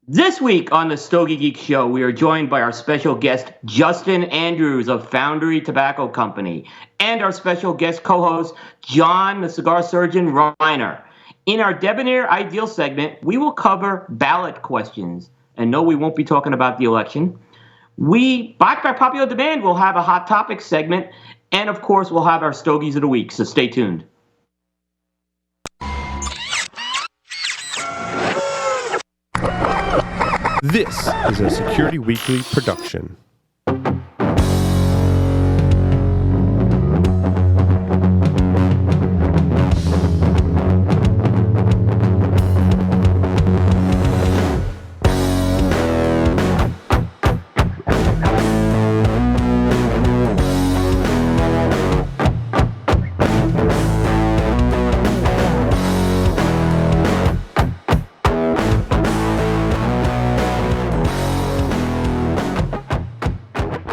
This week on the Stogie Geeks show, we are joined by our special guest, Justin Andrews of Foundry Tobacco Company, and our special guest co-host, John, the cigar surgeon, Reiner. In our Debonair Ideal segment, we will cover ballot questions. And no, we won't be talking about the election. Backed by popular demand, we'll have a Hot Topic segment, and of course, we'll have our Stogies of the Week, so stay tuned. This is a Security Weekly production.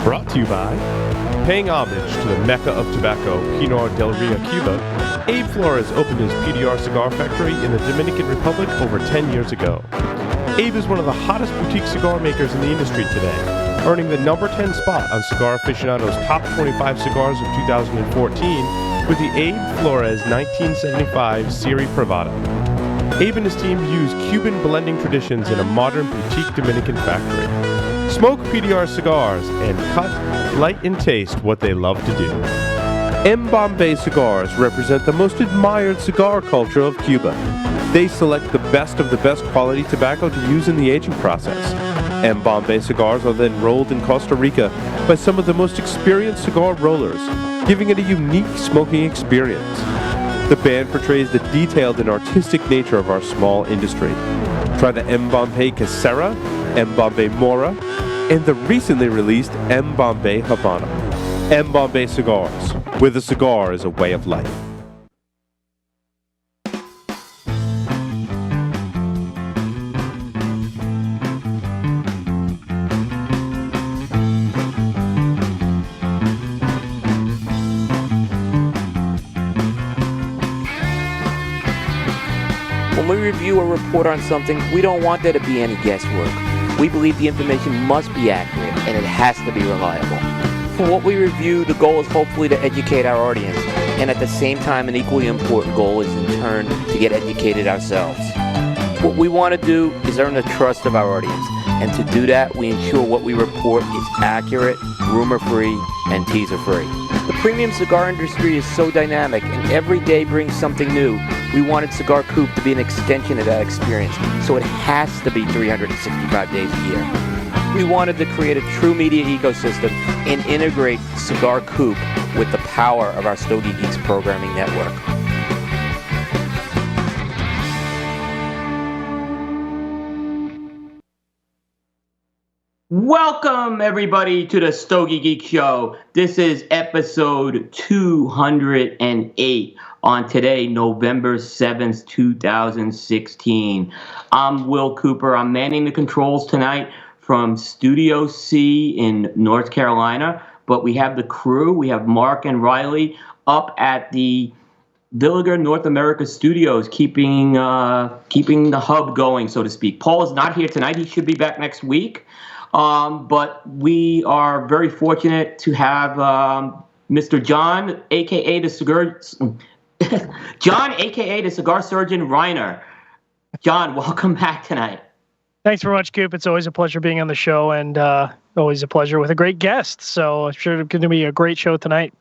Brought to you by, paying homage to the Mecca of tobacco, Pinar del Rio, Cuba, Abe Flores opened his PDR cigar factory in the Dominican Republic over 10 years ago. Abe is one of the hottest boutique cigar makers in the industry today, earning the number 10 spot on Cigar Aficionado's Top 25 Cigars of 2014 with the Abe Flores 1975 Serie Privada. Abe and his team use Cuban blending traditions in a modern boutique Dominican factory. Smoke PDR cigars and cut, light, and taste what they love to do. M. Bombay cigars represent the most admired cigar culture of Cuba. They select the best of the best quality tobacco to use in the aging process. M. Bombay cigars are then rolled in Costa Rica by some of the most experienced cigar rollers, giving it a unique smoking experience. The band portrays the detailed and artistic nature of our small industry. Try the M. Bombay Casera, M. Bombay Mora, and the recently released M. Bombay Havana. M. Bombay Cigars, where the cigar is a way of life. When we review or report on something, we don't want there to be any guesswork. We believe the information must be accurate, and it has to be reliable. For what we review, the goal is hopefully to educate our audience, and at the same time, an equally important goal is in turn to get educated ourselves. What we want to do is earn the trust of our audience, and to do that, we ensure what we report is accurate, rumor-free, and teaser-free. The premium cigar industry is so dynamic, and every day brings something new. We wanted Cigar Coop to be an extension of that experience, so it has to be 365 days a year. We wanted to create a true media ecosystem and integrate Cigar Coop with the power of our Stogie Geeks programming network. Welcome, everybody, to the Stogie Geek Show. This is episode 208 on today, November 7th, 2016. I'm Will Cooper. I'm manning the controls tonight from Studio C in North Carolina, but we have the crew. We have Mark and Riley up at the Villiger North America Studios, keeping the hub going, so to speak. Paul is not here tonight. He should be back next week. But we are very fortunate to have Mr. John, a.k.a. the cigar surgeon, Reiner. John, welcome back tonight. Thanks very much, Coop. It's always a pleasure being on the show, and always a pleasure with a great guest. So I'm sure it's going to be a great show tonight.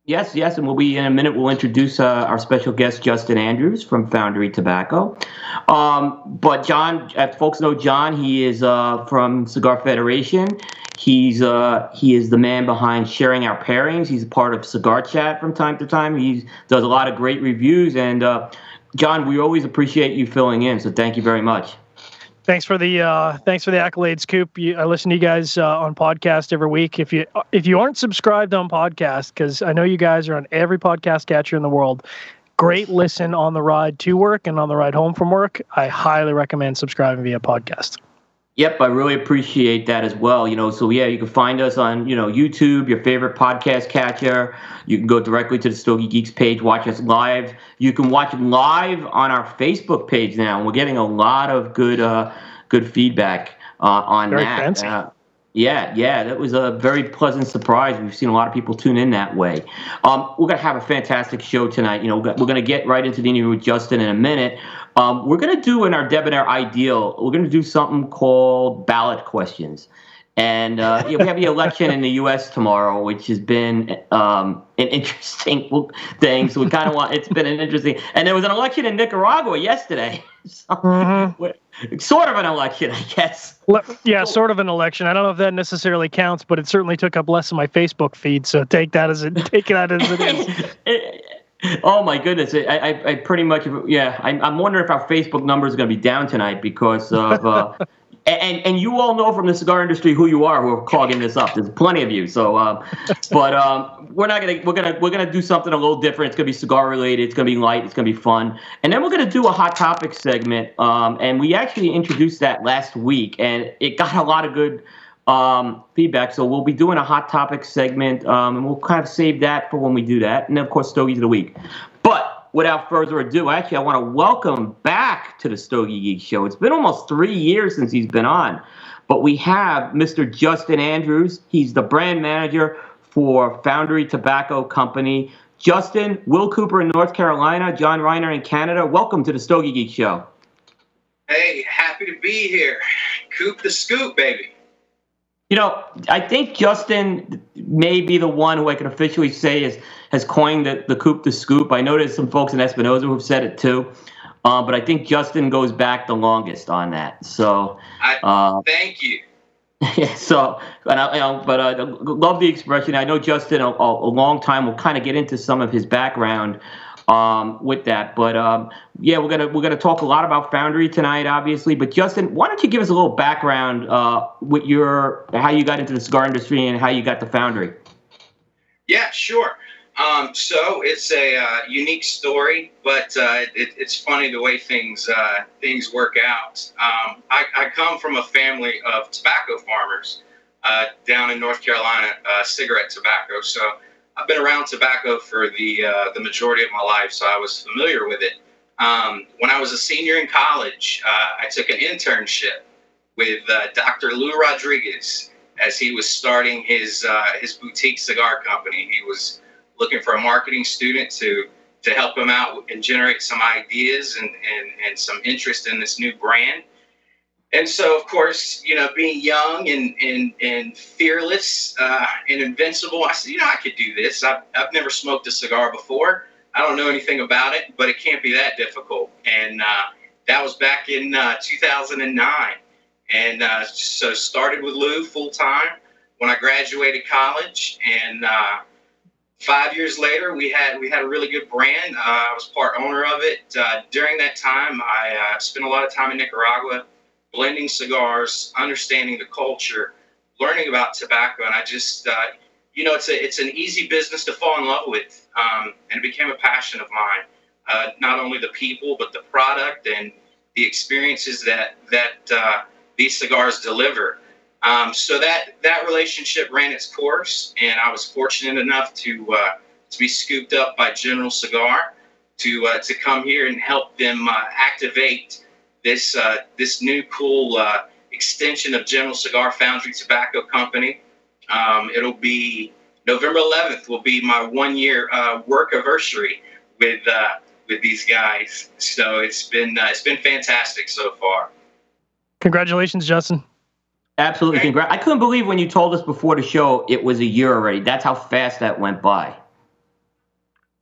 Yes, and in a minute we'll introduce our special guest, Justin Andrews from Foundry Tobacco. But John, as folks know, John, he is from Cigar Federation. He is the man behind Sharing Our Pairings. He's a part of Cigar Chat from time to time. He does a lot of great reviews, and John, we always appreciate you filling in. So thank you very much. Thanks for the accolades, Coop. I listen to you guys on podcast every week. If you aren't subscribed on podcast, because I know you guys are on every podcast catcher in the world, great listen on the ride to work and on the ride home from work. I highly recommend subscribing via podcast. Yep, I really appreciate that as well. So yeah, you can find us on, YouTube, your favorite podcast catcher. You can go directly to the Stogie Geeks page, watch us live. You can watch live on our Facebook page now. We're getting a lot of good good feedback on Very that. fancy. Yeah, that was a very pleasant surprise. We've seen a lot of people tune in that way. We're going to have a fantastic show tonight. We're going to get right into the interview with Justin in a minute. We're going to do in our Debonair Ideal, we're going to do something called ballot questions. And we have the election in the U.S. tomorrow, which has been an interesting thing. So we kind of it's been an interesting. And there was an election in Nicaragua yesterday. So, sort of an election, I guess. Yeah, sort of an election. I don't know if that necessarily counts, but it certainly took up less of my Facebook feed. So take that as it is. Oh my goodness! I pretty much I'm wondering if our Facebook numbers are going to be down tonight because of. And you all know from the cigar industry who you are who are clogging this up. There's plenty of you. So, we're gonna do something a little different. It's gonna be cigar related. It's gonna be light. It's gonna be fun. And then we're gonna do a hot topic segment. And we actually introduced that last week, and it got a lot of good feedback. So we'll be doing a hot topic segment, and we'll kind of save that for when we do that. And then of course, Stogies of the Week. But without further ado, actually, I want to welcome back to the Stogie Geeks show. It's been almost 3 years since he's been on, but we have Mr. Justin Andrews. He's the brand manager for Foundry Tobacco Company. Justin, Will Cooper in North Carolina, John Reiner in Canada. Welcome to the Stogie Geeks show. Hey, happy to be here. Coop the scoop, baby. I think Justin may be the one who I can officially say has coined the Coop the Scoop. I know there's some folks in Espinosa who've said it too, but I think Justin goes back the longest on that. So, thank you. Yeah. So, I love the expression. I know Justin a long time. We'll kind of get into some of his background with that, but we're gonna talk a lot about Foundry tonight, obviously. But Justin, why don't you give us a little background with how you got into the cigar industry and how you got to Foundry? Yeah, sure. So it's a unique story, but it's funny the way things work out. I come from a family of tobacco farmers down in North Carolina, cigarette tobacco. So I've been around tobacco for the majority of my life, so I was familiar with it. When I was a senior in college, I took an internship with Dr. Lou Rodriguez as he was starting his boutique cigar company. He was looking for a marketing student to help him out and generate some ideas and some interest in this new brand. And so, of course, being young and fearless and invincible, I said, I could do this. I've never smoked a cigar before. I don't know anything about it, but it can't be that difficult. And that was back in 2009. And so started with Lou full time when I graduated college. And 5 years later, we had a really good brand. I was part owner of it. During that time, I spent a lot of time in Nicaragua, blending cigars, understanding the culture, learning about tobacco, and I just, it's an easy business to fall in love with, and it became a passion of mine. Not only the people, but the product and the experiences that these cigars deliver. So that relationship ran its course, and I was fortunate enough to be scooped up by General Cigar to come here and help them activate this new cool extension of General Cigar Foundry Tobacco Company. It'll be November 11th will be my 1 year work anniversary with these guys. So it's been fantastic so far. Congratulations, Justin. Absolutely. I couldn't believe when you told us before the show it was a year already. That's how fast that went by.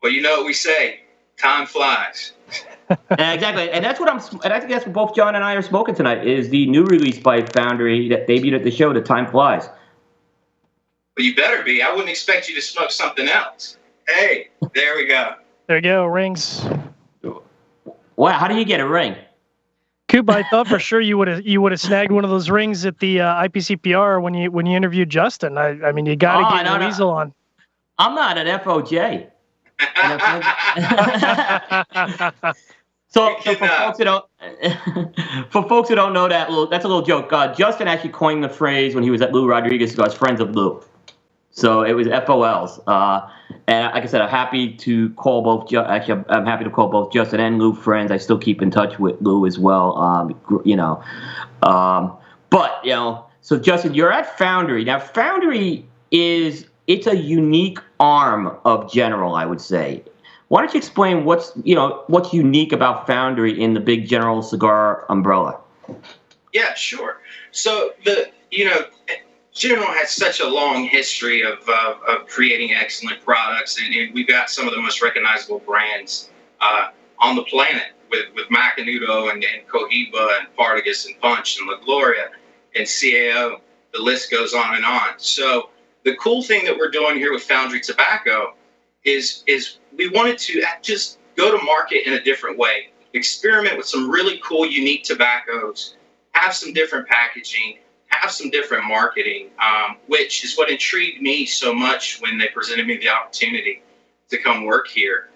Well, you know what we say, time flies. Exactly, and that's what and I think that's what both John and I are smoking tonight. Is the new release by Foundry that debuted at the show, "The Time Flies." Well, you better be. I wouldn't expect you to smoke something else. Hey, there we go. There you go, rings. Wow, how do you get a ring? Coop, I thought for sure you would have snagged one of those rings at the IPCPR when you interviewed Justin. I mean, you got to get your weasel on. I'm not an FOJ. So for folks who don't know that's a little joke. Justin actually coined the phrase when he was at Lou Rodriguez Cigars, friends of Lou. So it was FOLs. And like I said, I'm happy to call both. I'm happy to call both Justin and Lou friends. I still keep in touch with Lou as well. But so Justin, you're at Foundry now. Foundry it's a unique arm of General, I would say. Why don't you explain what's unique about Foundry in the big General cigar umbrella? Yeah, sure. So General has such a long history of creating excellent products, and we've got some of the most recognizable brands on the planet with Macanudo and Cohiba and Partagas and Punch and La Gloria and CAO. The list goes on and on. So the cool thing that we're doing here with Foundry Tobacco is we wanted to just go to market in a different way, experiment with some really cool, unique tobaccos, have some different packaging, have some different marketing, which is what intrigued me so much when they presented me the opportunity to come work here.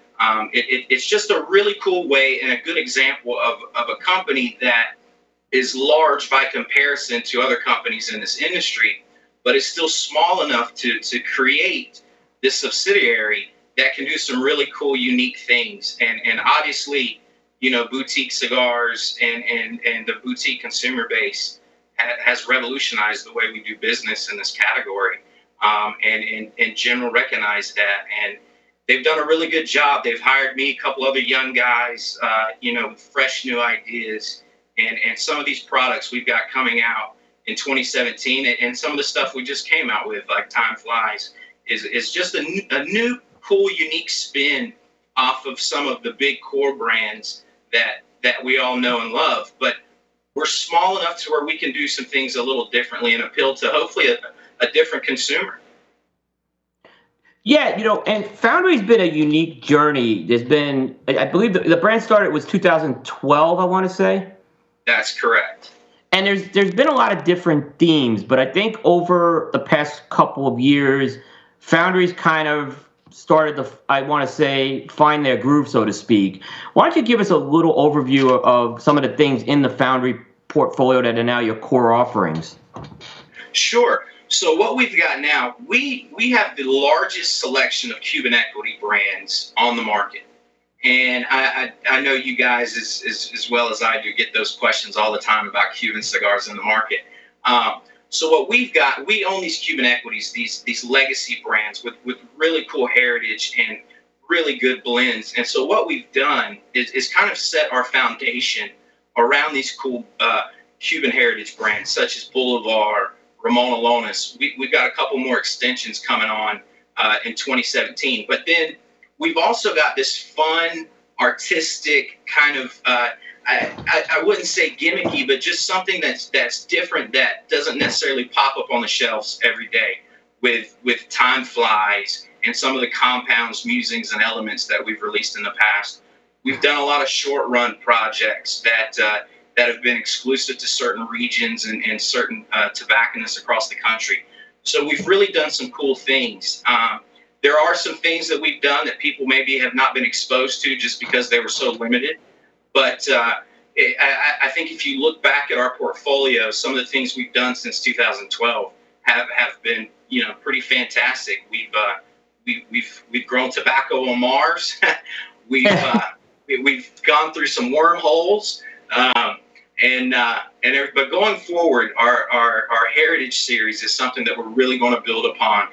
It's just a really cool way and a good example of a company that is large by comparison to other companies in this industry, but is still small enough to create this subsidiary that can do some really cool, unique things. And obviously, boutique cigars and the boutique consumer base has revolutionized the way we do business in this category. And General recognized that. And they've done a really good job. They've hired me, a couple other young guys, with fresh new ideas. And some of these products we've got coming out in 2017, and some of the stuff we just came out with, like Time Flies, is just a new, cool, unique spin off of some of the big core brands that we all know and love. But we're small enough to where we can do some things a little differently and appeal to hopefully a different consumer. Yeah, and Foundry's been a unique journey. There's been, I believe the brand started was 2012, I want to say. That's correct. And there's been a lot of different themes, but I think over the past couple of years, Foundry's kind of started to, I want to say, find their groove, so to speak. Why don't you give us a little overview of some of the things in the Foundry portfolio that are now your core offerings? Sure. So what we've got now, we have the largest selection of Cuban equity brands on the market. And I know you guys, as well as I do, get those questions all the time about Cuban cigars in the market. So what we've got, we own these Cuban equities, these legacy brands with really cool heritage and really good blends. And so what we've done is kind of set our foundation around these cool Cuban heritage brands, such as Boulevard, Ramon Alonis. We've got a couple more extensions coming on in 2017. But then we've also got this fun, artistic kind of, I wouldn't say gimmicky, but just something that's different that doesn't necessarily pop up on the shelves every day with Time Flies and some of the compounds, musings, and elements that we've released in the past. We've done a lot of short-run projects that have been exclusive to certain regions and certain tobacconists across the country. So we've really done some cool things. There are some things that we've done that people maybe have not been exposed to just because they were so limited. But I think if you look back at our portfolio, some of the things we've done since 2012 have been, pretty fantastic. We've grown tobacco on Mars. We've gone through some wormholes. But going forward, our heritage series is something that we're really going to build upon.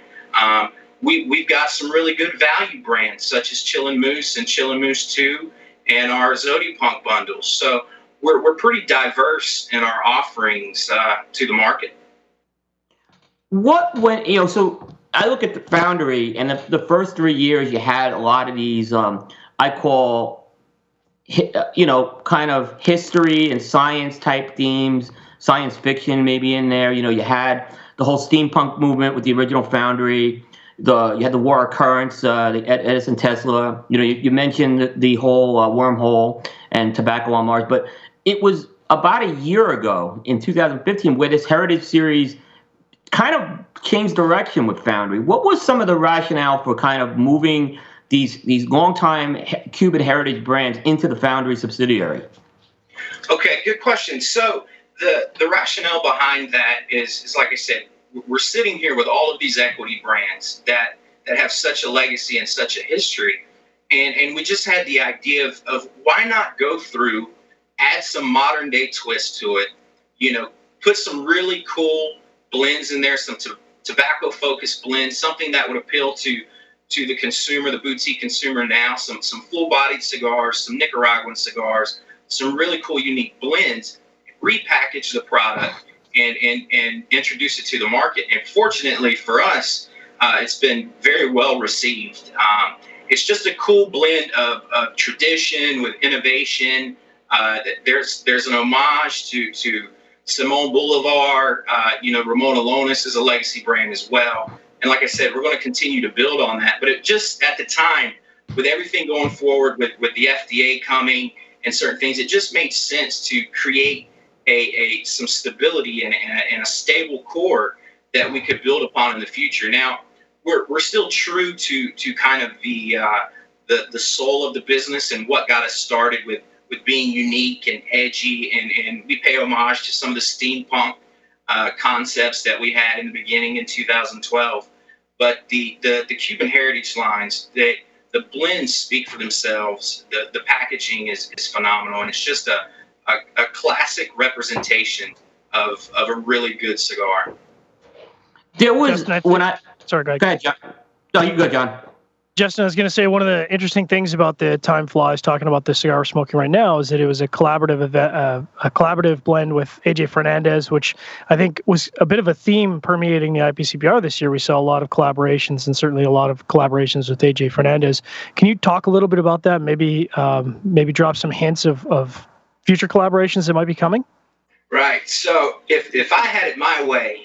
We've got some really good value brands such as Chillin' Moose and Chillin' Moose 2 and our Zodipunk bundles. So we're pretty diverse in our offerings to the market. So I look at the Foundry, and the first 3 years you had a lot of these, I call, kind of history and science type themes, science fiction maybe in there. You had the whole steampunk movement with the original Foundry. You had the War of Currents, the Edison Tesla. You mentioned the whole wormhole and tobacco on Mars, but it was about a year ago in 2015 where this Heritage Series kind of changed direction with Foundry. What was some of the rationale for kind of moving these longtime Cuban heritage brands into the Foundry subsidiary? Okay, good question. So the rationale behind that is like I said, we're sitting here with all of these equity brands that have such a legacy and such a history. And we just had the idea of why not go through, add some modern day twist to it, put some really cool blends in there, some tobacco-focused blends, something that would appeal to the consumer, the boutique consumer now, some full-bodied cigars, some Nicaraguan cigars, some really cool, unique blends, repackage the product, and introduce it to the market. And fortunately for us, it's been very well received. It's just a cool blend of tradition with innovation. There's an homage to Simone Bolivar. Ramon Alonis is a legacy brand as well. And like I said, we're going to continue to build on that. But it just, at the time, with everything going forward, with the FDA coming and certain things, it just made sense to create some stability and a stable core that we could build upon in the future. Now, we're still true to kind of the soul of the business and what got us started with being unique and edgy, and we pay homage to some of the steampunk concepts that we had in the beginning in 2012. But the Cuban heritage lines, the blends speak for themselves. The packaging is phenomenal, and it's just a classic representation of a really good cigar. There was Sorry, go ahead, John. No, you go, John. Justin, I was going to say one of the interesting things about the Time Flies, talking about the cigar we're smoking right now, is that it was a collaborative event, a collaborative blend with AJ Fernandez, which I think was a bit of a theme permeating the IPCPR this year. We saw a lot of collaborations, and certainly a lot of collaborations with AJ Fernandez. Can you talk a little bit about that? Maybe drop some hints of future collaborations that might be coming? Right. So if I had it my way,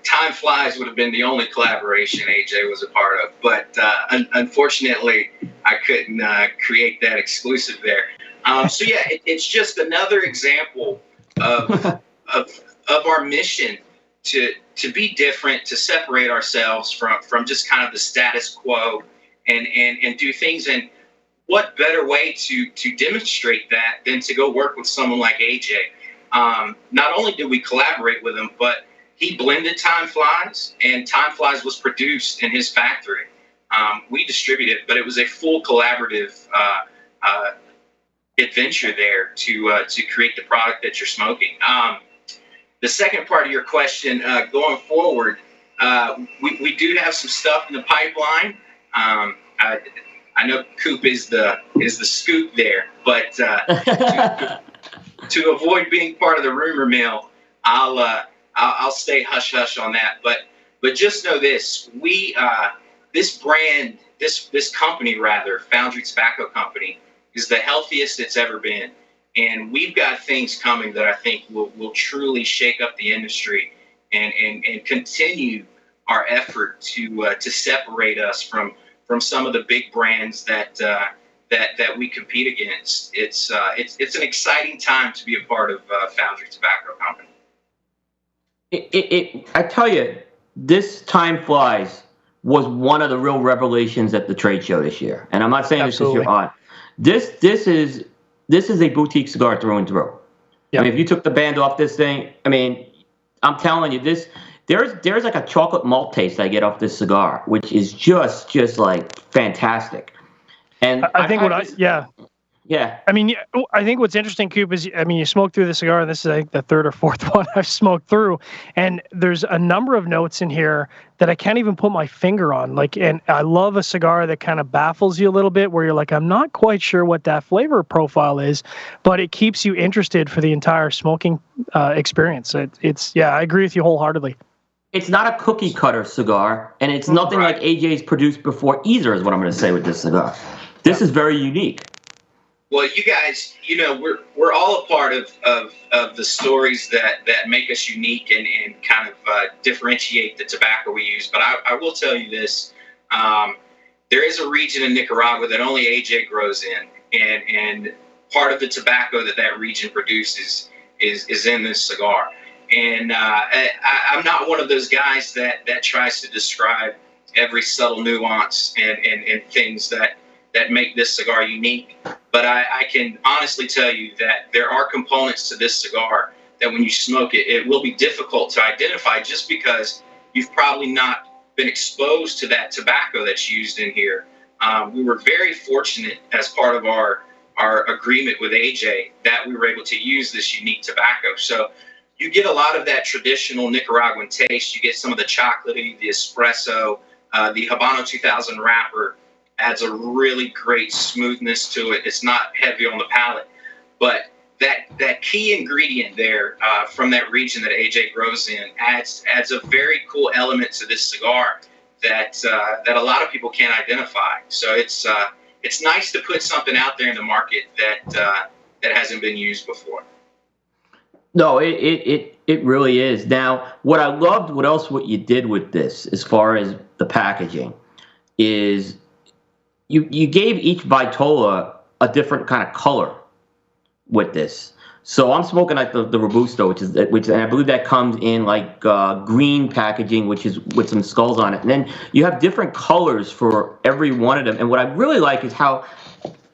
Time Flies would have been the only collaboration AJ was a part of, but unfortunately, I couldn't create that exclusive there. So yeah, it's just another example of our mission to be different, to separate ourselves from just kind of the status quo, and do things. And what better way to demonstrate that than to go work with someone like AJ? Not only did we collaborate with him, but he blended Time Flies, and Time Flies was produced in his factory. We distributed it, but it was a full collaborative adventure there to create the product that you're smoking. The second part of your question, going forward, we do have some stuff in the pipeline. I know Coop is the scoop there, but to avoid being part of the rumor mill, I'll stay hush hush on that. But just know this: this brand, this company rather, Foundry Tobacco Company, is the healthiest it's ever been, and we've got things coming that I think will truly shake up the industry and continue our effort to separate us from some of the big brands that we compete against. It's an exciting time to be a part of Foundry Tobacco Company. I tell you, this Time Flies was one of the real revelations at the trade show this year, and I'm not saying Absolutely. this is your on. This is a boutique cigar through and through. Yep. I mean, if you took the band off this thing, I mean, I'm telling you, there's like a chocolate malt taste I get off this cigar, which is just like fantastic. And I think Yeah. I mean, I think what's interesting, Coop, is, I mean, you smoke through the cigar, and this is, I think, the third or fourth one I've smoked through, and there's a number of notes in here that I can't even put my finger on. Like, and I love a cigar that kind of baffles you a little bit, where you're like, I'm not quite sure what that flavor profile is, but it keeps you interested for the entire smoking experience. I agree with you wholeheartedly. It's not a cookie cutter cigar, and it's nothing like AJ's produced before either, is what I'm going to say with this cigar. This is very unique. Well, you guys, we're all a part of the stories that make us unique and kind of differentiate the tobacco we use. But I will tell you this: there is a region in Nicaragua that only AJ grows in, and part of the tobacco that region produces is in this cigar. And I'm not one of those guys that tries to describe every subtle nuance and things that make this cigar unique. But I can honestly tell you that there are components to this cigar that when you smoke it, it will be difficult to identify, just because you've probably not been exposed to that tobacco that's used in here. We were very fortunate as part of our agreement with AJ that we were able to use this unique tobacco. So you get a lot of that traditional Nicaraguan taste. You get some of the chocolatey, the espresso, the Habano 2000 wrapper adds a really great smoothness to it. It's not heavy on the palate, but that key ingredient there from that region that AJ grows in adds a very cool element to this cigar that a lot of people can't identify. So it's nice to put something out there in the market that hasn't been used before. No, it really is. Now, what I loved, what you did with this, as far as the packaging, is you gave each Vitola a different kind of color with this. So I'm smoking like the Robusto, which and I believe that comes in like green packaging, which is with some skulls on it. And then you have different colors for every one of them. And what I really like is how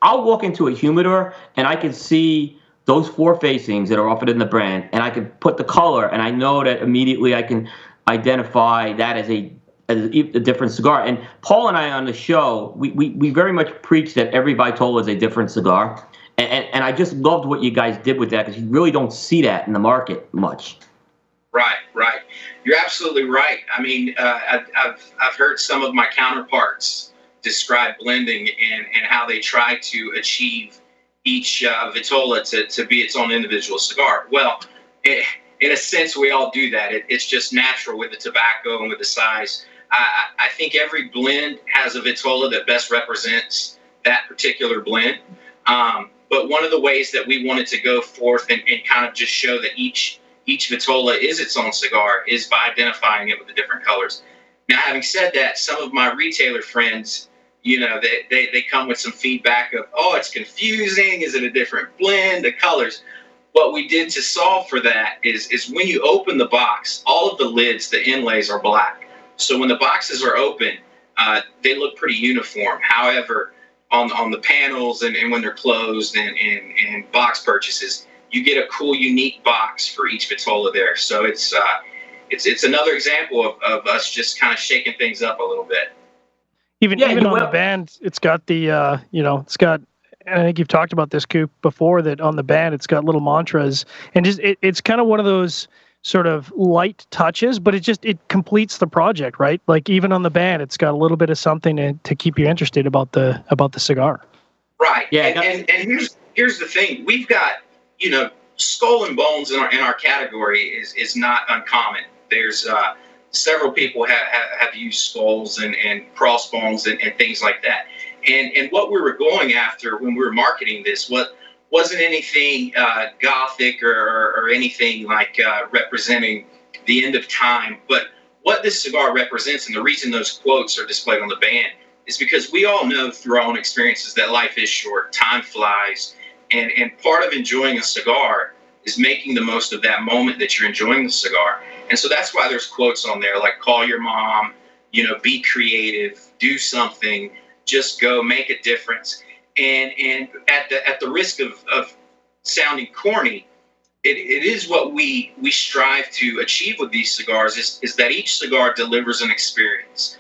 I'll walk into a humidor and I can see those four facings that are offered in the brand, and I can put the color, and I know that immediately I can identify that as a different cigar. And Paul and I on the show, we very much preach that every Vitola is a different cigar. And I just loved what you guys did with that, because you really don't see that in the market much. Right. You're absolutely right. I mean, I've heard some of my counterparts describe blending and how they try to achieve each Vitola to be its own individual cigar. Well, in a sense, we all do that. It's just natural with the tobacco and with the size. I think every blend has a Vitola that best represents that particular blend. But one of the ways that we wanted to go forth and kind of just show that each Vitola is its own cigar is by identifying it with the different colors. Now, having said that, some of my retailer friends, they come with some feedback of, oh, it's confusing. Is it a different blend? The colors. What we did to solve for that is when you open the box, all of the lids, the inlays are black. So when the boxes are open, they look pretty uniform. However, on the panels and when they're closed and box purchases, you get a cool, unique box for each Vitola there. So it's another example of us just kind of shaking things up a little bit. Even on the band, it's got the it's got. And I think you've talked about this, Coop, before, that on the band it's got little mantras, and just it's kind of one of those sort of light touches, but it completes the project, right? Like even on the band, it's got a little bit of something to keep you interested about the cigar. Right. Yeah. And here's the thing: we've got skull and bones in our category is not uncommon. There's several people have used skulls and crossbones and things like that. And what we were going after when we were marketing this wasn't anything gothic or anything like representing the end of time. But what this cigar represents, and the reason those quotes are displayed on the band, is because we all know through our own experiences that life is short, time flies, and part of enjoying a cigar is making the most of that moment that you're enjoying the cigar. And so that's why there's quotes on there like call your mom, be creative, do something, just go, make a difference. And at the risk of sounding corny, it is what we strive to achieve with these cigars is that each cigar delivers an experience,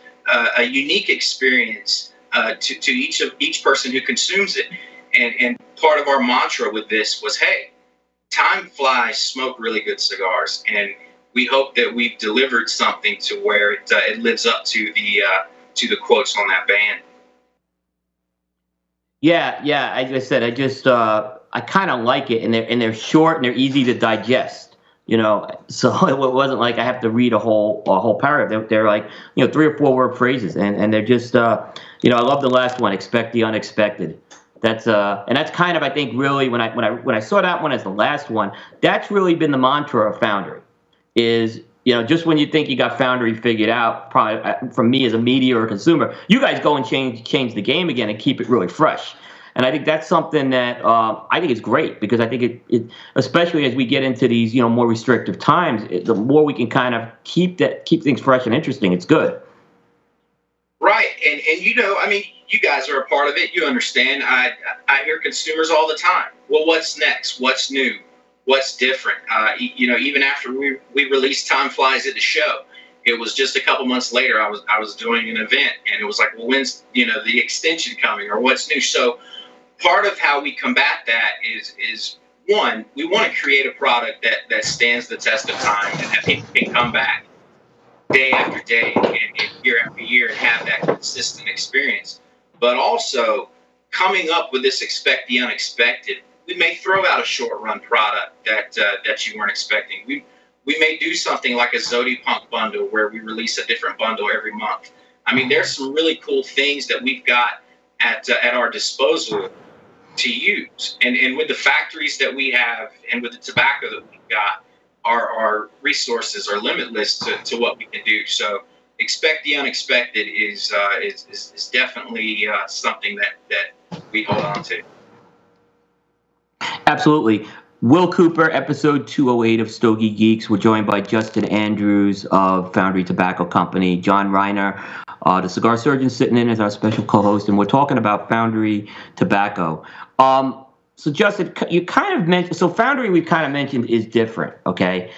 a unique experience to each person who consumes it. And part of our mantra with this was, hey, time flies, smoke really good cigars. And we hope that we've delivered something to where it lives up to the quotes on that band. Yeah. As I said, I kind of like it, and they're short and they're easy to digest. So it wasn't like I have to read a whole paragraph. They're like 3 or 4 word phrases, and they're just I love the last one. Expect the unexpected. That's kind of, I think, really when I saw that one as the last one, that's really been the mantra of Foundry. Is just when you think you got Foundry figured out, probably from me as a media or consumer, you guys go and change the game again and keep it really fresh. And I think that's something that I think is great, because I think it especially as we get into these more restrictive times, the more we can kind of keep things fresh and interesting, it's good. Right, and you guys are a part of it. You understand. I hear consumers all the time. Well, what's next? What's new? What's different? Even after we released Time Flies at the show, it was just a couple months later. I was doing an event, and it was like, well, when's the extension coming, or what's new? So part of how we combat that is one, we want to create a product that stands the test of time and that people can come back day after day and year after year and have that consistent experience. But also coming up with this expect the unexpected. We may throw out a short run product that you weren't expecting. We may do something like a Zodi Punk bundle where we release a different bundle every month. I mean, there's some really cool things that we've got at our disposal to use. And with the factories that we have and with the tobacco that we've got, our resources are limitless to what we can do. So expect the unexpected is definitely something that we hold on to. Absolutely. Will Cooper, episode 208 of Stogie Geeks. We're joined by Justin Andrews of Foundry Tobacco Company, John Reiner, the cigar surgeon, sitting in as our special co-host, and we're talking about Foundry Tobacco. So Justin, you kind of mentioned, so Foundry we've kind of mentioned is different, okay?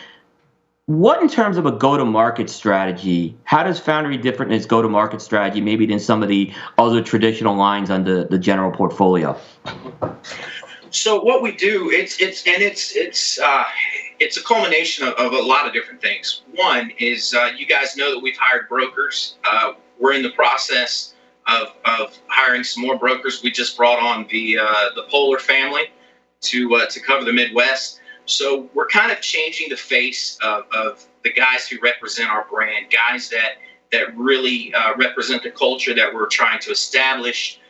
What in terms of a go-to-market strategy, how does Foundry different in its go-to-market strategy maybe than some of the other traditional lines under the general portfolio? So what we do, it's a culmination of a lot of different things. One is you guys know that we've hired brokers. We're in the process of hiring some more brokers. We just brought on the Polar family to cover the Midwest. So we're kind of changing the face of the guys who represent our brand, guys that really represent the culture that we're trying to establish.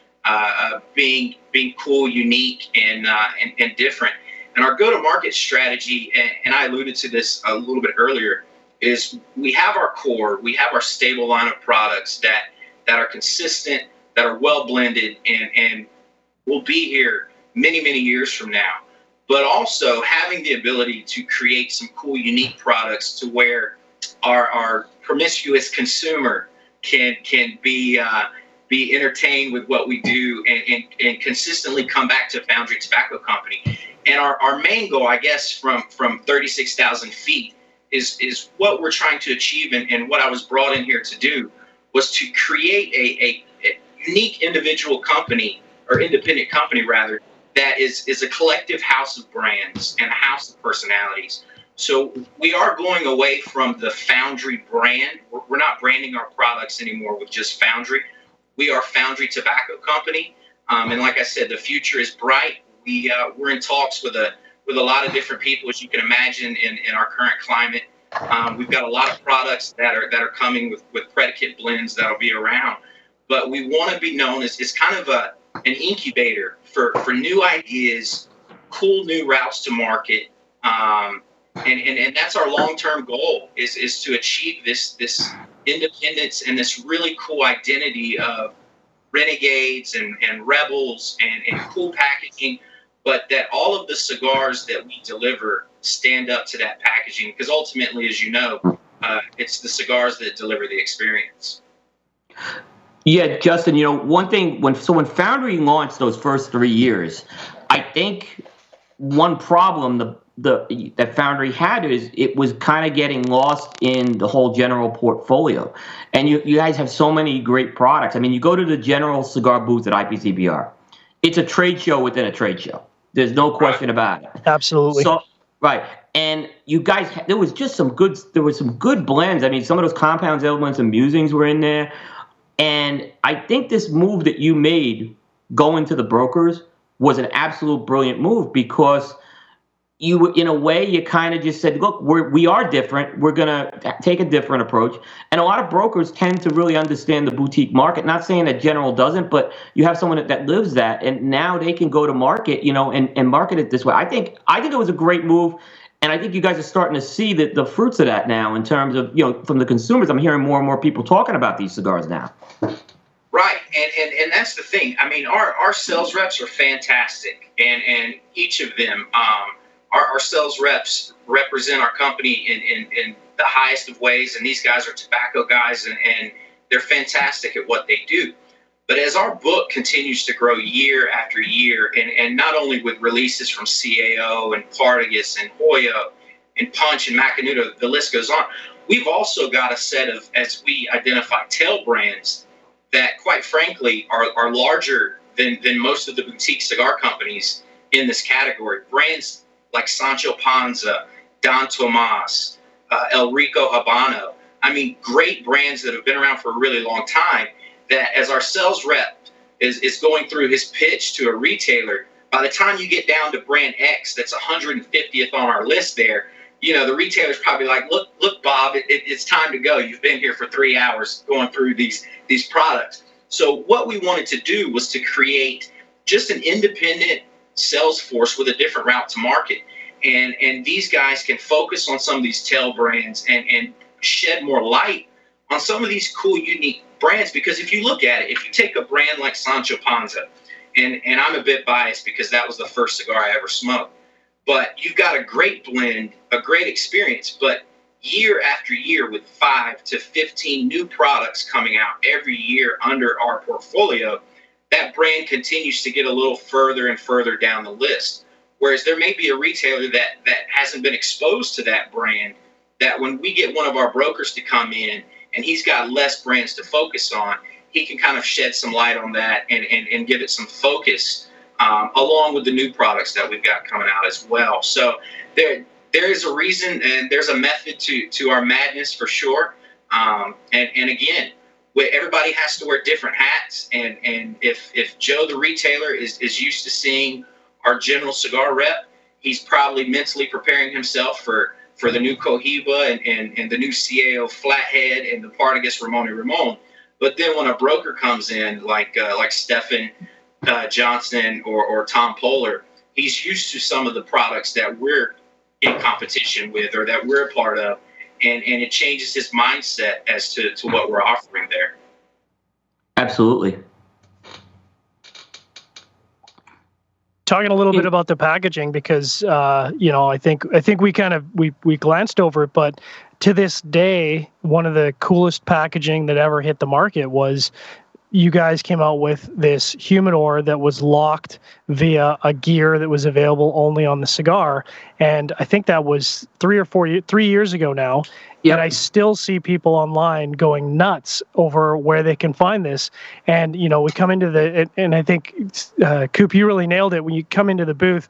Being cool, unique, and different. And our go-to-market strategy, and I alluded to this a little bit earlier, is we have our core, we have our stable line of products that are consistent, that are well blended, and will be here many, many years from now. But also having the ability to create some cool, unique products to where our promiscuous consumer can be entertained with what we do and consistently come back to Foundry Tobacco Company. And our main goal, I guess, from 36,000 feet is what we're trying to achieve. And what I was brought in here to do was to create a unique individual company, or independent company rather, that is a collective house of brands and a house of personalities. So we are going away from the Foundry brand. We're not branding our products anymore with just Foundry. We are Foundry Tobacco Company, and like I said, the future is bright. We're in talks with a lot of different people, as you can imagine, in our current climate. We've got a lot of products that are coming with predicate blends that'll be around, but we want to be known as kind of an incubator for new ideas, cool new routes to market, and that's our long-term goal is to achieve this independence and this really cool identity of renegades and rebels and cool packaging, but that all of the cigars that we deliver stand up to that packaging, because ultimately, as you know, it's the cigars that deliver the experience. Yeah, Justin, one thing, when Foundry launched those first 3 years, I think one problem that Foundry had is it was kind of getting lost in the whole general portfolio. And you guys have so many great products. I mean, you go to the general cigar booth at IPCPR. It's a trade show within a trade show. There's no question about it. Absolutely. So, right. And you guys, there was some good blends. I mean, some of those compounds, elements, and musings were in there. And I think this move that you made going to the brokers was an absolute brilliant move, because you, in a way, you kind of just said, look, we are different. We're going to take a different approach. And a lot of brokers tend to really understand the boutique market. Not saying that General doesn't, but you have someone that lives that, and now they can go to market, and market it this way. I think it was a great move. And I think you guys are starting to see the fruits of that now in terms of, from the consumers. I'm hearing more and more people talking about these cigars now. Right. And that's the thing. I mean, our sales reps are fantastic. And each of them, our sales reps represent our company in the highest of ways. And these guys are tobacco guys, and they're fantastic at what they do. But as our book continues to grow year after year, and not only with releases from CAO and Partagas and Hoyo and Punch and Macanudo, the list goes on, we've also got a set of, as we identify, tail brands that, quite frankly, are larger than most of the boutique cigar companies in this category. Brands like Sancho Panza, Don Tomas, El Rico Habano. I mean, great brands that have been around for a really long time, that as our sales rep is going through his pitch to a retailer, by the time you get down to brand X, that's 150th on our list there, you know, the retailer's probably like, look, Bob, it's time to go. You've been here for 3 hours going through these products. So what we wanted to do was to create just an independent sales force with a different route to market. And these guys can focus on some of these tail brands and shed more light on some of these cool, unique brands. Because if you look at it, if you take a brand like Sancho Panza, and I'm a bit biased because that was the first cigar I ever smoked, but you've got a great blend, a great experience, but year after year with 5 to 15 new products coming out every year under our portfolio, that brand continues to get a little further and further down the list. Whereas there may be a retailer that hasn't been exposed to that brand, that when we get one of our brokers to come in and he's got less brands to focus on, he can kind of shed some light on that and give it some focus, along with the new products that we've got coming out as well. So there is a reason and there's a method to our madness for sure. And again, everybody has to wear different hats. And if Joe, the retailer, is used to seeing our general cigar rep, he's probably mentally preparing himself for the new Cohiba and the new CAO Flathead and the Partagas Ramon. But then when a broker comes in, like Stephan Johnson or Tom Poehler, he's used to some of the products that we're in competition with or that we're a part of, and it changes his mindset as to what we're offering there. Absolutely. Talking a little bit about the packaging, because I think we glanced over it, but to this day, one of the coolest packaging that ever hit the market was you guys came out with this humidor that was locked via a gear that was available only on the cigar. And I think that was 3 years ago now. Yep. And I still see people online going nuts over where they can find this. And, we come into and I think, Coop, you really nailed it. When you come into the booth,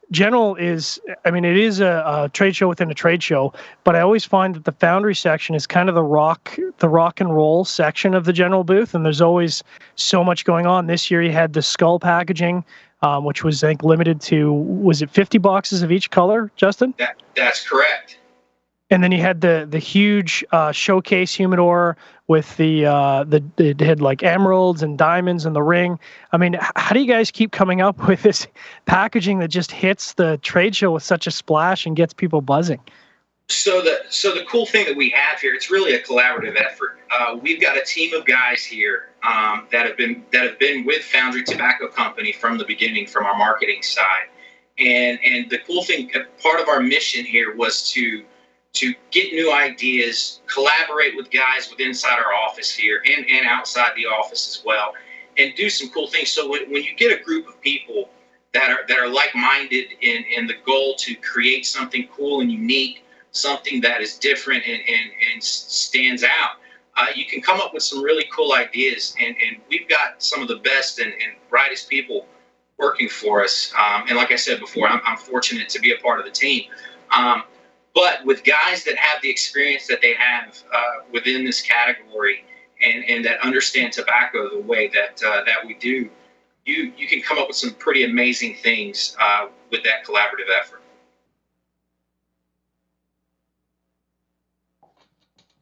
General it is a trade show within a trade show, but I always find that the Foundry section is kind of the rock and roll section of the General booth, and there's always so much going on. This year you had the skull packaging, which was, I think, limited to, was it 50 boxes of each color, Justin? That's correct. And then you had the huge showcase humidor with it had like emeralds and diamonds in the ring. I mean, how do you guys keep coming up with this packaging that just hits the trade show with such a splash and gets people buzzing? So the cool thing that we have here, it's really a collaborative effort. We've got a team of guys here that have been with Foundry Tobacco Company from the beginning, from our marketing side. And the cool thing, part of our mission here was to get new ideas, collaborate with guys inside our office here and outside the office as well, and do some cool things. So when you get a group of people that are like-minded in the goal to create something cool and unique, something that is different and stands out, you can come up with some really cool ideas. And we've got some of the best and brightest people working for us. And like I said before, I'm fortunate to be a part of the team. But with guys that have the experience that they have within this category and that understand tobacco the way that we do, you can come up with some pretty amazing things with that collaborative effort.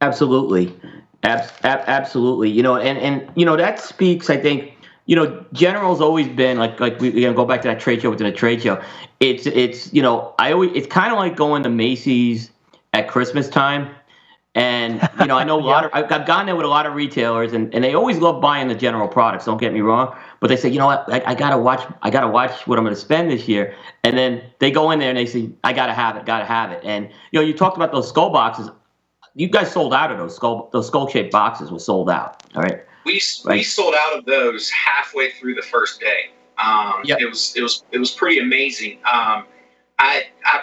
Absolutely. Absolutely. And that speaks, I think, General's always been like we're gonna go back to that trade show within a trade show. It's it's kind of like going to Macy's at Christmas time, and I know I've gone there with a lot of retailers, and they always love buying the General products. Don't get me wrong, but they say, I gotta watch what I'm gonna spend this year, and then they go in there and they say, I gotta have it, and you talked about those skull boxes. You guys sold out of those skull-shaped boxes were sold out. All right. We sold out of those halfway through the first day. Yep. It was pretty amazing. I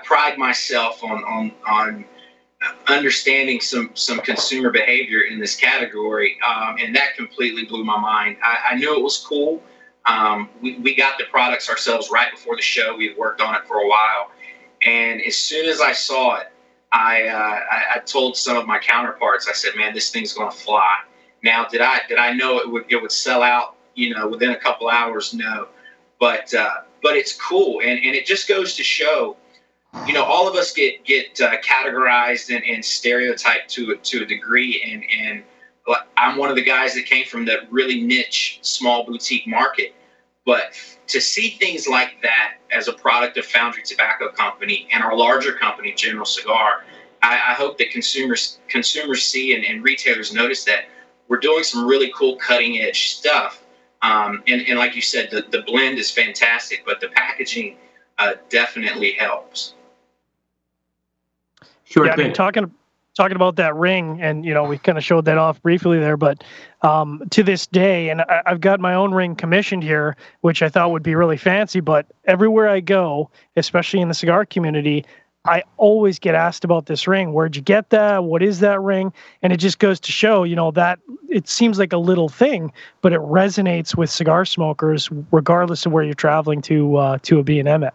pride myself on understanding some consumer behavior in this category, and that completely blew my mind. I knew it was cool. We got the products ourselves right before the show. We had worked on it for a while, And as soon as I saw it, I told some of my counterparts, I said, man, this thing's going to fly. Now, did I know it would sell out, within a couple hours? No, but it's cool. And it just goes to show, all of us get categorized and stereotyped to a degree. And I'm one of the guys that came from the really niche, small boutique market. But to see things like that as a product of Foundry Tobacco Company and our larger company, General Cigar, I hope that consumers see and retailers notice that we're doing some really cool cutting edge stuff. And like you said, the blend is fantastic, but the packaging definitely helps. Sure. Yeah, I mean, talking about that ring, and we kind of showed that off briefly there, but to this day, and I've got my own ring commissioned here, which I thought would be really fancy, but everywhere I go, especially in the cigar community, I always get asked about this ring. Where'd you get that? What is that ring? And it just goes to show, that it seems like a little thing, but it resonates with cigar smokers regardless of where you're traveling to a B&M at.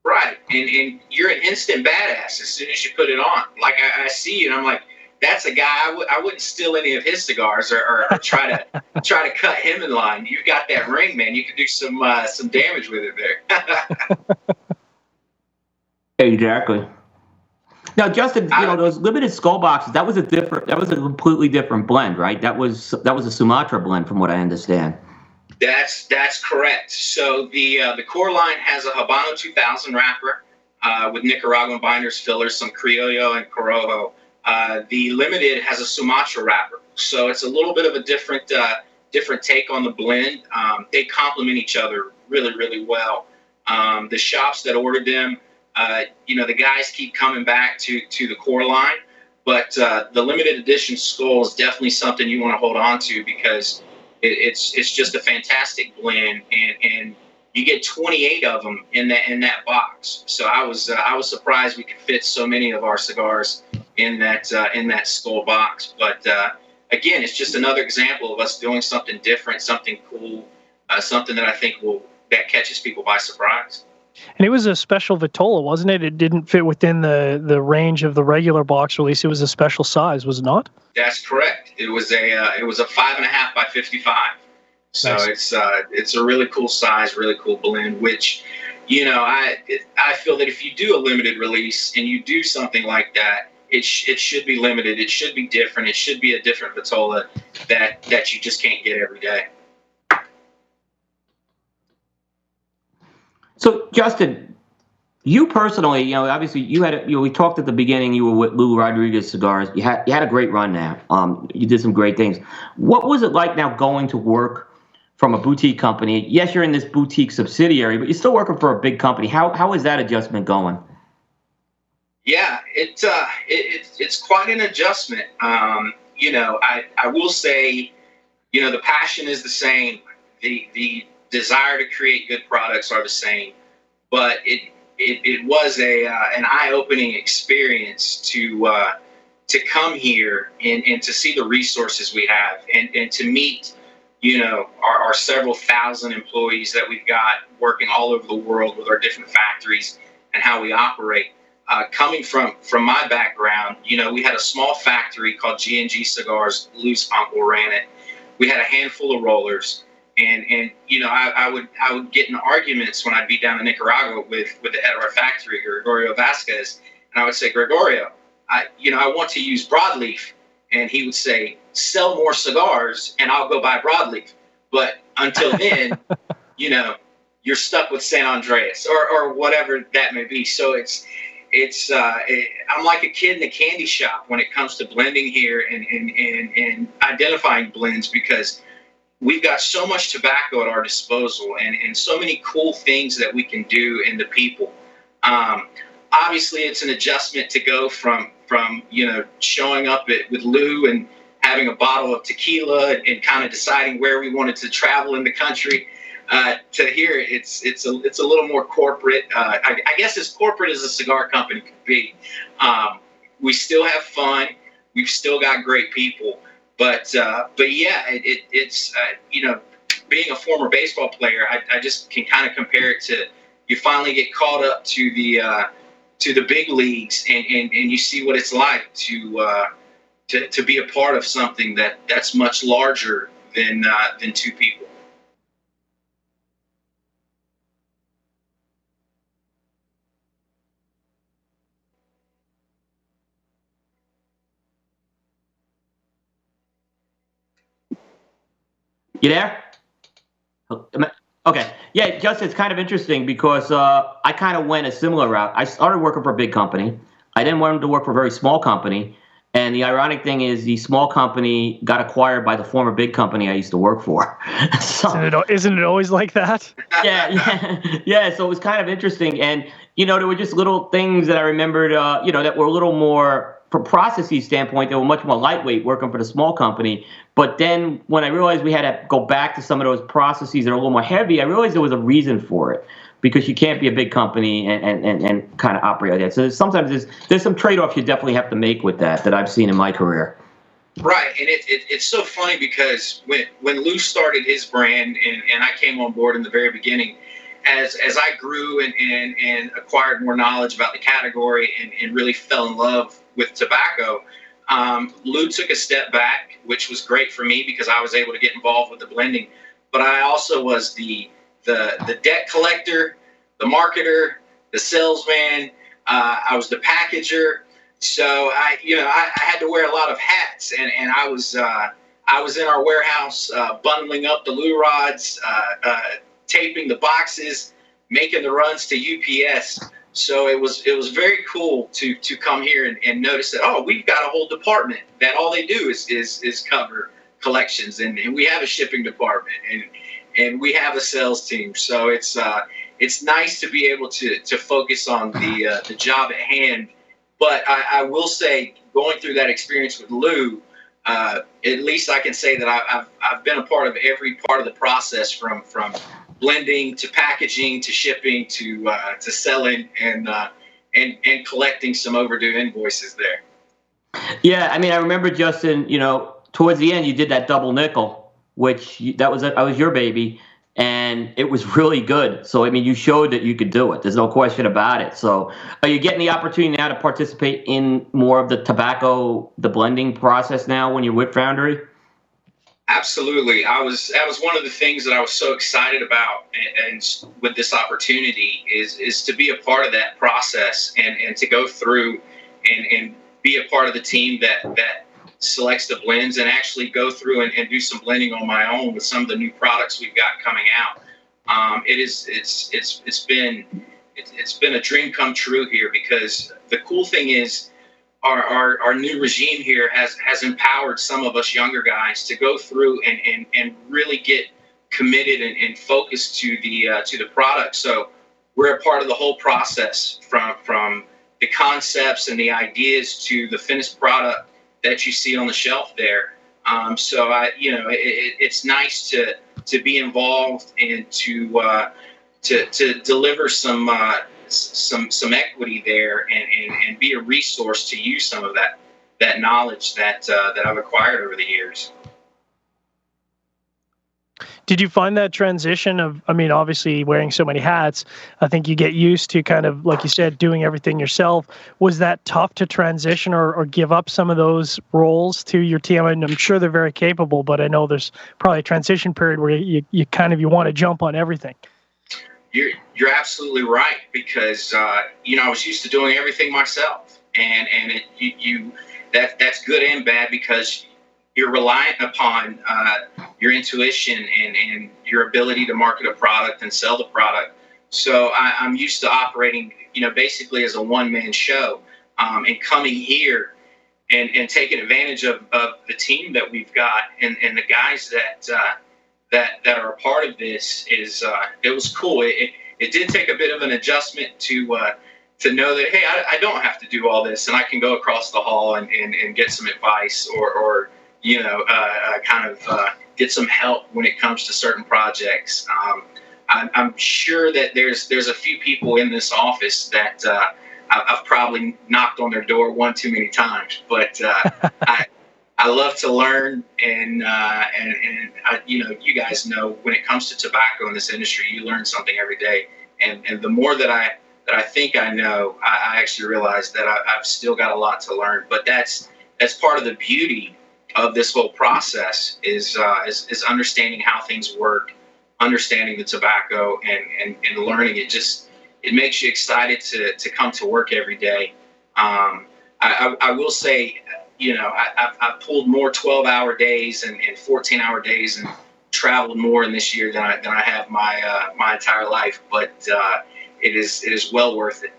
Right, and you're an instant badass as soon as you put it on. Like I see you, and I'm like, that's a guy I wouldn't steal any of his cigars or try to cut him in line. You've got that ring, man. You can do some damage with it there. Exactly. Now, Justin, those limited skull boxes, that was a completely different blend, right? That was a Sumatra blend, from what I understand. That's correct. So the core line has a Habano 2000 wrapper with Nicaraguan binders, fillers, some Criollo and Corojo. The limited has a Sumatra wrapper, so it's a little bit of a different take on the blend. They complement each other really, really well. The shops that ordered them, the guys keep coming back to the core line, but the limited edition skull is definitely something you want to hold on to because it's just a fantastic blend, and you get 28 of them in that box. So I was surprised we could fit so many of our cigars in that skull box. But again, it's just another example of us doing something different, something cool, something that I think that catches people by surprise. And it was a special Vitola, wasn't it? It didn't fit within the range of the regular box release. It was a special size, was it not? That's correct. It was a 5.5 by 55. So nice. It's a really cool size, really cool blend. Which, I feel that if you do a limited release and you do something like that, it should be limited. It should be different. It should be a different Vitola that you just can't get every day. So, Justin, you personally, obviously we talked at the beginning, you were with Lou Rodriguez Cigars. You had a great run there. You did some great things. What was it like now going to work from a boutique company? Yes, you're in this boutique subsidiary, but you're still working for a big company. How is that adjustment going? Yeah, it's quite an adjustment. I will say, the passion is the same. The desire to create good products are the same, but it was an eye-opening experience to come here and to see the resources we have and to meet our several thousand employees that we've got working all over the world with our different factories and how we operate. Coming from my background, we had a small factory called G&G Cigars. Lou's uncle ran it. We had a handful of rollers. And I would get in arguments when I'd be down in Nicaragua with the head of our factory, Gregorio Vasquez, and I would say, Gregorio, I want to use broadleaf, and he would say, sell more cigars, and I'll go buy broadleaf. But until then, you're stuck with San Andreas or whatever that may be. So I'm like a kid in a candy shop when it comes to blending here and identifying blends because we've got so much tobacco at our disposal and so many cool things that we can do in the people. Obviously, it's an adjustment to go from showing up with Lou and having a bottle of tequila and kind of deciding where we wanted to travel in the country to here. It's a little more corporate. I guess as corporate as a cigar company could be. We still have fun. We've still got great people. But yeah, it's being a former baseball player, I just can kind of compare it you finally get caught up to the big leagues, and you see what it's like to be a part of something that's much larger than two people. You there? Okay. Yeah, Justin, it's kind of interesting because I kind of went a similar route. I started working for a big company. I then went to work for a very small company. And the ironic thing is the small company got acquired by the former big company I used to work for. So, isn't it always like that? Yeah. So it was kind of interesting. And, there were just little things that I remembered, that were a little more, from processes standpoint, they were much more lightweight working for the small company. But then when I realized we had to go back to some of those processes that are a little more heavy, I realized there was a reason for it, because you can't be a big company and kind of operate like that. So sometimes there's some trade-offs you definitely have to make with that I've seen in my career. Right, and it's so funny because when Lou started his brand and I came on board in the very beginning, as I grew and acquired more knowledge about the category and really fell in love with tobacco, Lou took a step back, which was great for me because I was able to get involved with the blending. But I also was the debt collector, the marketer, the salesman. I was the packager. So I had to wear a lot of hats, and I was in our warehouse bundling up the loo rods, taping the boxes, making the runs to UPS. So it was very cool to come here and notice that, we've got a whole department that all they do is cover collections, and we have a shipping department, and we have a sales team. So it's nice to be able to focus on the job at hand. But I will say, going through that experience with Lou, at least I can say that I've been a part of every part of the process, from blending to packaging to shipping to selling and collecting some overdue invoices there. Yeah, I mean, I remember, Justin, towards the end you did that double nickel, which I was your baby, and it was really good. So I mean, you showed that you could do it. There's no question about it. So are you getting the opportunity now to participate in more of the blending process now when you're with Foundry? Absolutely. That was one of the things that I was so excited about, and with this opportunity is to be a part of that process and to go through and be a part of the team that selects the blends, and actually go through and do some blending on my own with some of the new products we've got coming out. It's been a dream come true here, because the cool thing is, our new regime here has empowered some of us younger guys to go through and really get committed and focused to the product. So we're a part of the whole process, from the concepts and the ideas to the finished product that you see on the shelf there. So it's nice to be involved and to deliver some equity there and be a resource to use some of that knowledge that I've acquired over the years. Did you find that transition of, obviously wearing so many hats, I think you get used to kind of, like you said, doing everything yourself. Was that tough to transition or give up some of those roles to your team? And I'm sure they're very capable, but I know there's probably a transition period where you want to jump on everything. You're absolutely right, because I was used to doing everything myself, and that's good and bad, because you're reliant upon your intuition and your ability to market a product and sell the product. So I'm used to operating, basically as a one-man show, and coming here and taking advantage of the team that we've got and the guys that are a part of this. It was cool. It did take a bit of an adjustment to know that, hey, I don't have to do all this, and I can go across the hall and get some advice or get some help when it comes to certain projects. I'm sure that there's a few people in this office that I've probably knocked on their door one too many times, but I love to learn, and you guys know, when it comes to tobacco in this industry, you learn something every day. And the more that I think I know, I actually realize that I've still got a lot to learn. But that's part of the beauty of this whole process is understanding how things work, understanding the tobacco, and learning it. It makes you excited to come to work every day. I will say, I've pulled more 12-hour days and 14-hour days and traveled more in this year than I have my entire life. But it is well worth it.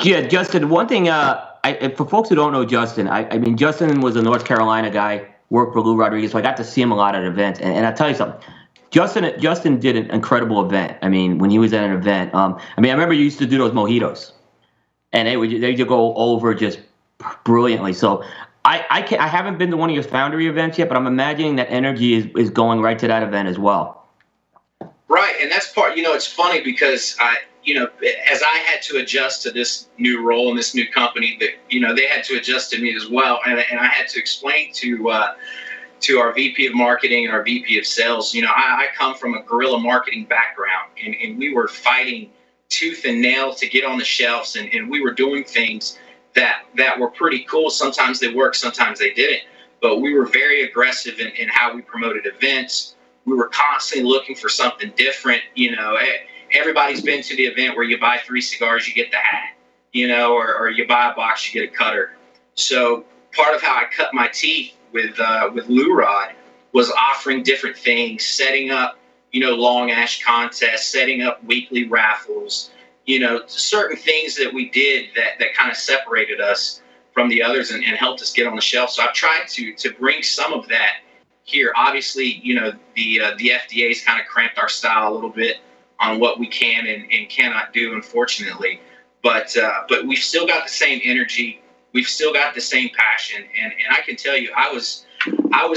Yeah, Justin, one thing, for folks who don't know Justin, I mean, Justin was a North Carolina guy, worked for Lou Rodriguez, so I got to see him a lot at events. And I'll tell you something, Justin did an incredible event. I mean, when he was at an event, I remember you used to do those mojitos, and they would go over just brilliantly. So I haven't been to one of your Foundry events yet, but I'm imagining that energy is going right to that event as well. Right, and that's part. It's funny because as I had to adjust to this new role in this new company, that they had to adjust to me as well, and I had to explain to our VP of marketing and our VP of sales. I come from a guerrilla marketing background, and we were fighting tooth and nail to get on the shelves, and we were doing things that were pretty cool. Sometimes they worked, sometimes they didn't, but we were very aggressive in how we promoted events. We were constantly looking for something different. Everybody's been to the event where you buy 3 cigars, you get the hat, or you buy a box, you get a cutter. So part of how I cut my teeth with Lou Rod was offering different things, setting up, long ash contests, setting up weekly raffles, certain things that we did that kind of separated us from the others and helped us get on the shelf. So I've tried to bring some of that here. Obviously, the FDA's kind of cramped our style a little bit on what we can and cannot do, unfortunately. But we've still got the same energy. We've still got the same passion. And I can tell you, I was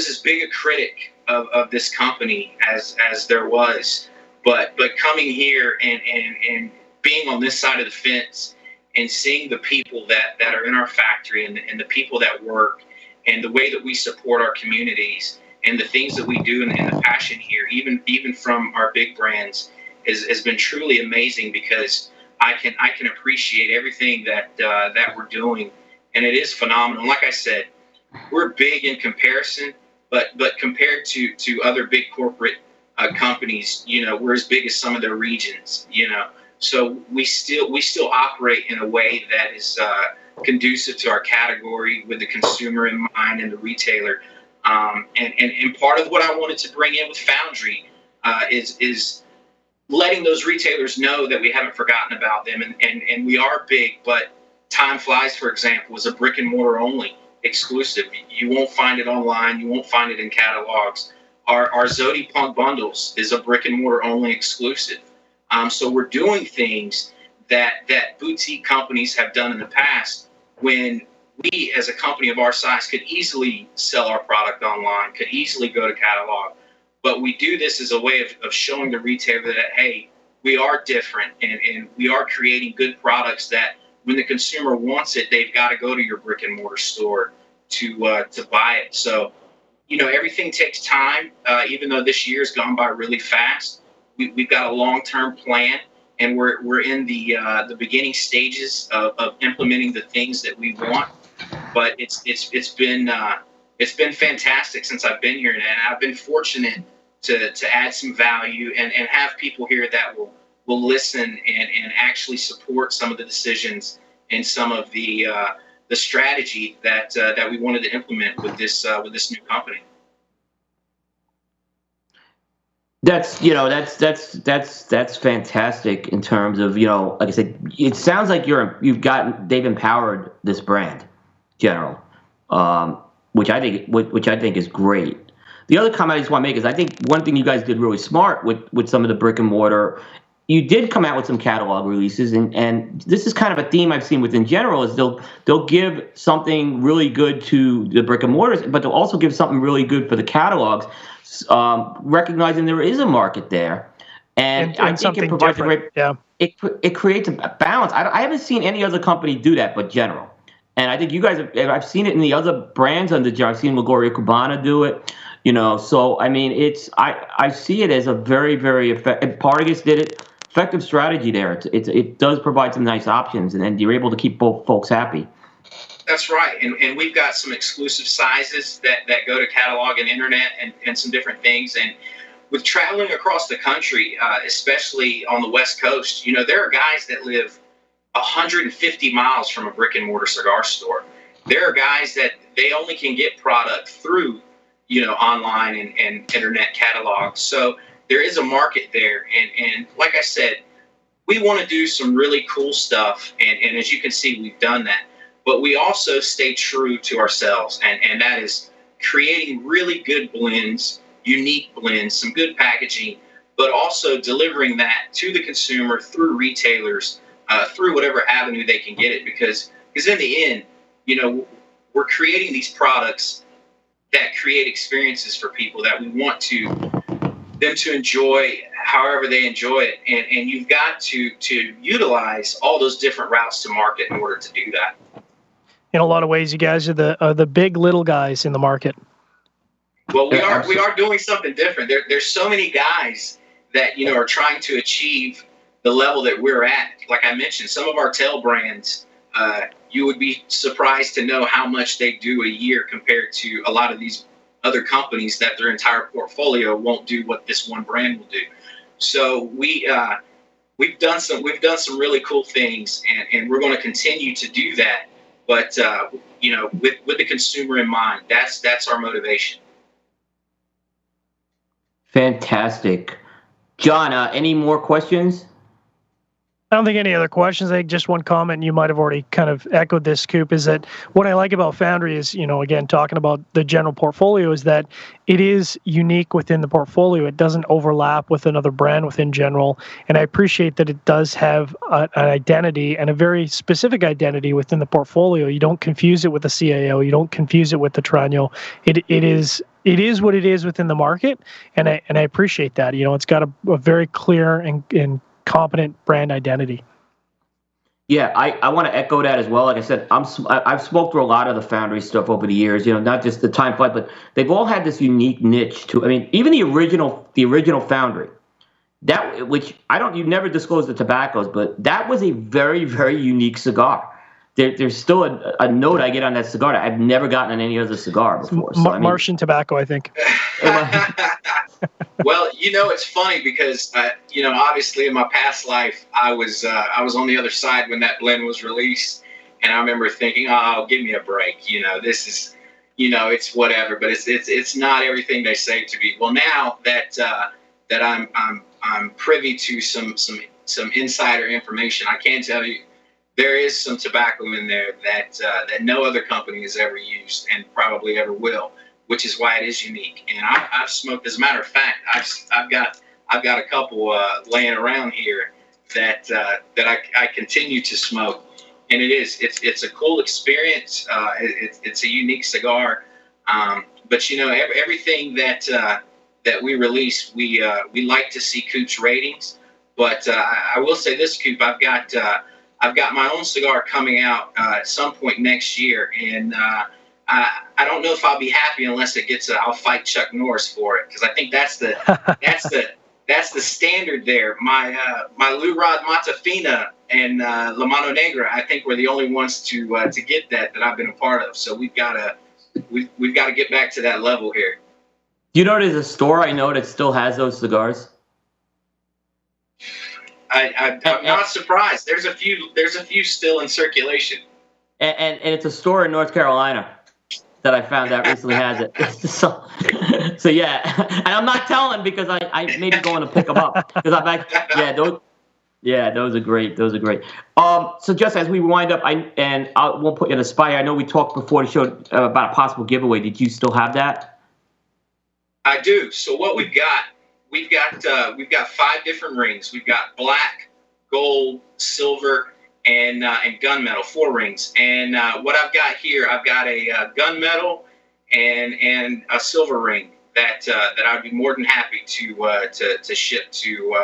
as big a critic of this company as there was. But coming here and being on this side of the fence and seeing the people that are in our factory and the people that work and the way that we support our communities and the things that we do and the passion here, even from our big brands, has been truly amazing, because I can appreciate everything that we're doing, and it is phenomenal. Like I said, we're big in comparison, but compared to other big corporate companies, we're as big as some of their regions, So we still operate in a way that is conducive to our category, with the consumer in mind and the retailer. And part of what I wanted to bring in with Foundry is letting those retailers know that we haven't forgotten about them, and we are big, but Time Flies, for example, is a brick and mortar only exclusive. You won't find it online. You won't find it in catalogs. Our Zodi Punk bundles is a brick and mortar only exclusive. So we're doing things that boutique companies have done in the past, when we, as a company of our size, could easily sell our product online, could easily go to catalog. But we do this as a way of showing the retailer that, hey, we are different, and we are creating good products that when the consumer wants it, they've got to go to your brick and mortar store to buy it. So, everything takes time. Even though this year's gone by really fast, we've got a long-term plan, and we're in the beginning stages of implementing the things that we want. But it's been fantastic since I've been here, and I've been fortunate to add some value and have people here that will listen and actually support some of the decisions and some of the strategy that we wanted to implement with this new company. That's fantastic in terms of, like I said, it sounds like they've empowered this brand, General, which I think is great. The other comment I just want to make is, I think one thing you guys did really smart with some of the brick and mortar, you did come out with some catalog releases, and this is kind of a theme I've seen within General, is they'll give something really good to the brick and mortars, but they'll also give something really good for the catalogs, recognizing there is a market there, and I think it provides a great. Yeah. It creates a balance. I haven't seen any other company do that but General. And I think you guys I've seen it in the other brands under General. I've seen Lagoria Cubana do it. So I mean, I see it as a very, very effective. Partagas did it. Effective strategy there. It does provide some nice options, and you're able to keep both folks happy. That's right, and we've got some exclusive sizes that go to catalog and internet and some different things. And with traveling across the country, especially on the West Coast, there are guys that live 150 miles from a brick and mortar cigar store. There are guys that they only can get product through, online and internet catalogs. So there is a market there. And like I said, we want to do some really cool stuff. And as you can see, we've done that. But we also stay true to ourselves. And that is creating really good blends, unique blends, some good packaging, but also delivering that to the consumer through retailers, through whatever avenue they can get it. Because in the end, we're creating these products that create experiences for people that we want them to enjoy however they enjoy it. And you've got to utilize all those different routes to market in order to do that. In a lot of ways, you guys are the big little guys in the market. Well, we are doing something different. There's so many guys that are trying to achieve the level that we're at. Like I mentioned, some of our tail brands, you would be surprised to know how much they do a year compared to a lot of these other companies that their entire portfolio won't do what this one brand will do. So we've done some really cool things, and we're going to continue to do that. But with the consumer in mind, that's our motivation. Fantastic. John, any more questions? I don't think any other questions. I think just one comment, and you might have already kind of echoed this, Coop, is that what I like about Foundry is, again, talking about the general portfolio, is that it is unique within the portfolio. It doesn't overlap with another brand within general. And I appreciate that it does have an identity, and a very specific identity within the portfolio. You don't confuse it with the CAO. You don't confuse it with the Tranyo. It is what it is within the market, and I appreciate that. It's got a very clear and competent brand identity. Yeah, I want to echo that as well. Like I said, I've smoked through a lot of the Foundry stuff over the years. Not just the Time Flight, but they've all had this unique niche to. I mean, even the original Foundry, which you never disclosed the tobaccos, but that was a very, very unique cigar. There's still a note I get on that cigar that I've never gotten on any other cigar before. So, Martian tobacco, I think. Well, it's funny because, obviously in my past life, I was on the other side when that blend was released. And I remember thinking, oh, give me a break. This is, it's whatever, but it's not everything they say it to be. Well, now that I'm privy to some insider information, I can tell you there is some tobacco in there that no other company has ever used and probably ever will, which is why it is unique. And I've smoked. As a matter of fact, I've got a couple laying around here that I continue to smoke, and it's a cool experience. It's a unique cigar, but everything that we release, we like to see Coop's ratings. But I will say this, Coop, I've got my own cigar coming out at some point next year, and I don't know if I'll be happy unless it gets. I'll fight Chuck Norris for it, because I think that's the standard there. My Lou Rod Matafina and La Mano Negra, I think, were the only ones to get that I've been a part of. So we've got to get back to that level here. There's a store I know that still has those cigars. I'm not surprised. There's a few still in circulation. And it's a store in North Carolina that I found out recently has it. So yeah, and I'm not telling because I may be going to pick them up because I'm like, those are great. Those are great. So just as we wind up, I won't put you on the spot. I know we talked before the show about a possible giveaway. Did you still have that? I do. So what we've got 5 different rings. We've got black, gold, silver, and gunmetal, 4 rings. And what I've got here, I've got a gunmetal and a silver ring that I'd be more than happy to ship to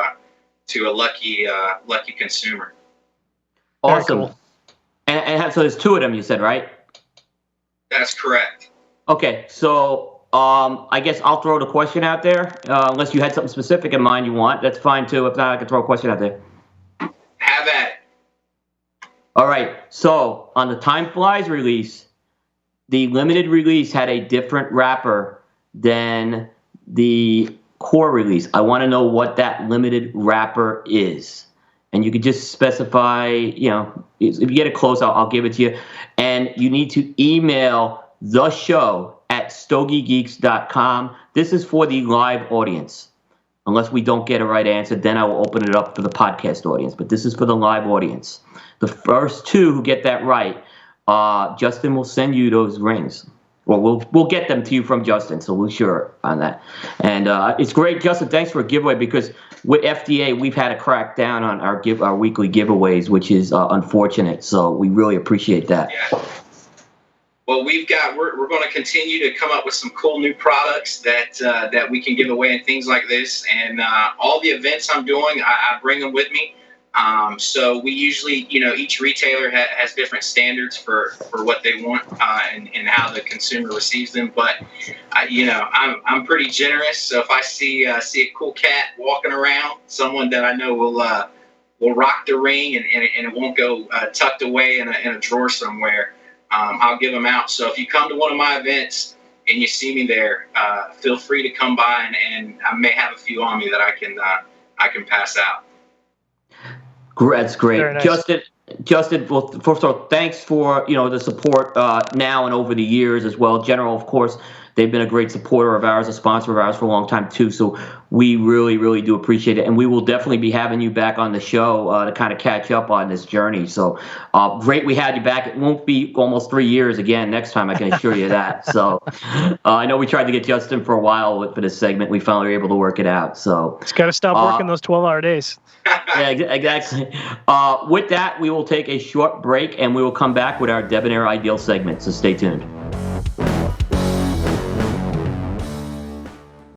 a lucky consumer. Awesome. Cool. And so there's 2 of them, you said, right? That's correct. Okay, so I guess I'll throw the question out there. Unless you had something specific in mind you want, that's fine too. If not, I can throw a question out there. Have at it. All right. So on the Time Flies release, the limited release had a different wrapper than the core release. I want to know what that limited wrapper is. And you could just specify, you know, if you get it close, I'll give it to you. And you need to email the show at stogiegeeks.com. This is for the live audience. Unless we don't get a right answer, then I will open it up for the podcast audience. But this is for the live audience. The first two who get that right, Justin will send you those rings. Well, we'll get them to you from Justin, so we're sure on that. And it's great, Justin. Thanks for a giveaway, because with FDA, we've had to crack down on our weekly giveaways, which is unfortunate. So we really appreciate that. Yeah. Well, we're going to continue to come up with some cool new products that we can give away and things like this. And all the events I'm doing, I bring them with me. So we usually, each retailer has different standards for what they want and how the consumer receives them. But I'm pretty generous. So if I see a cool cat walking around, someone that I know will rock the ring and it won't go tucked away in a drawer somewhere, I'll give them out. So if you come to one of my events and you see me there, feel free to come by and I may have a few on me that I can pass out. That's great. Very nice. Justin, well, first of all, thanks for, the support now and over the years as well. General, of course, they've been a great supporter of ours, a sponsor of ours for a long time too. So we really, really do appreciate it. And we will definitely be having you back on the show to kind of catch up on this journey. So great we had you back. It won't be almost 3 years again next time, I can assure you that. So I know we tried to get Justin for a while for this segment. We finally were able to work it out. So it's got to stop working those 12-hour days. Yeah, exactly. With that, we will take a short break and we will come back with our Debonair Ideal segment. So stay tuned.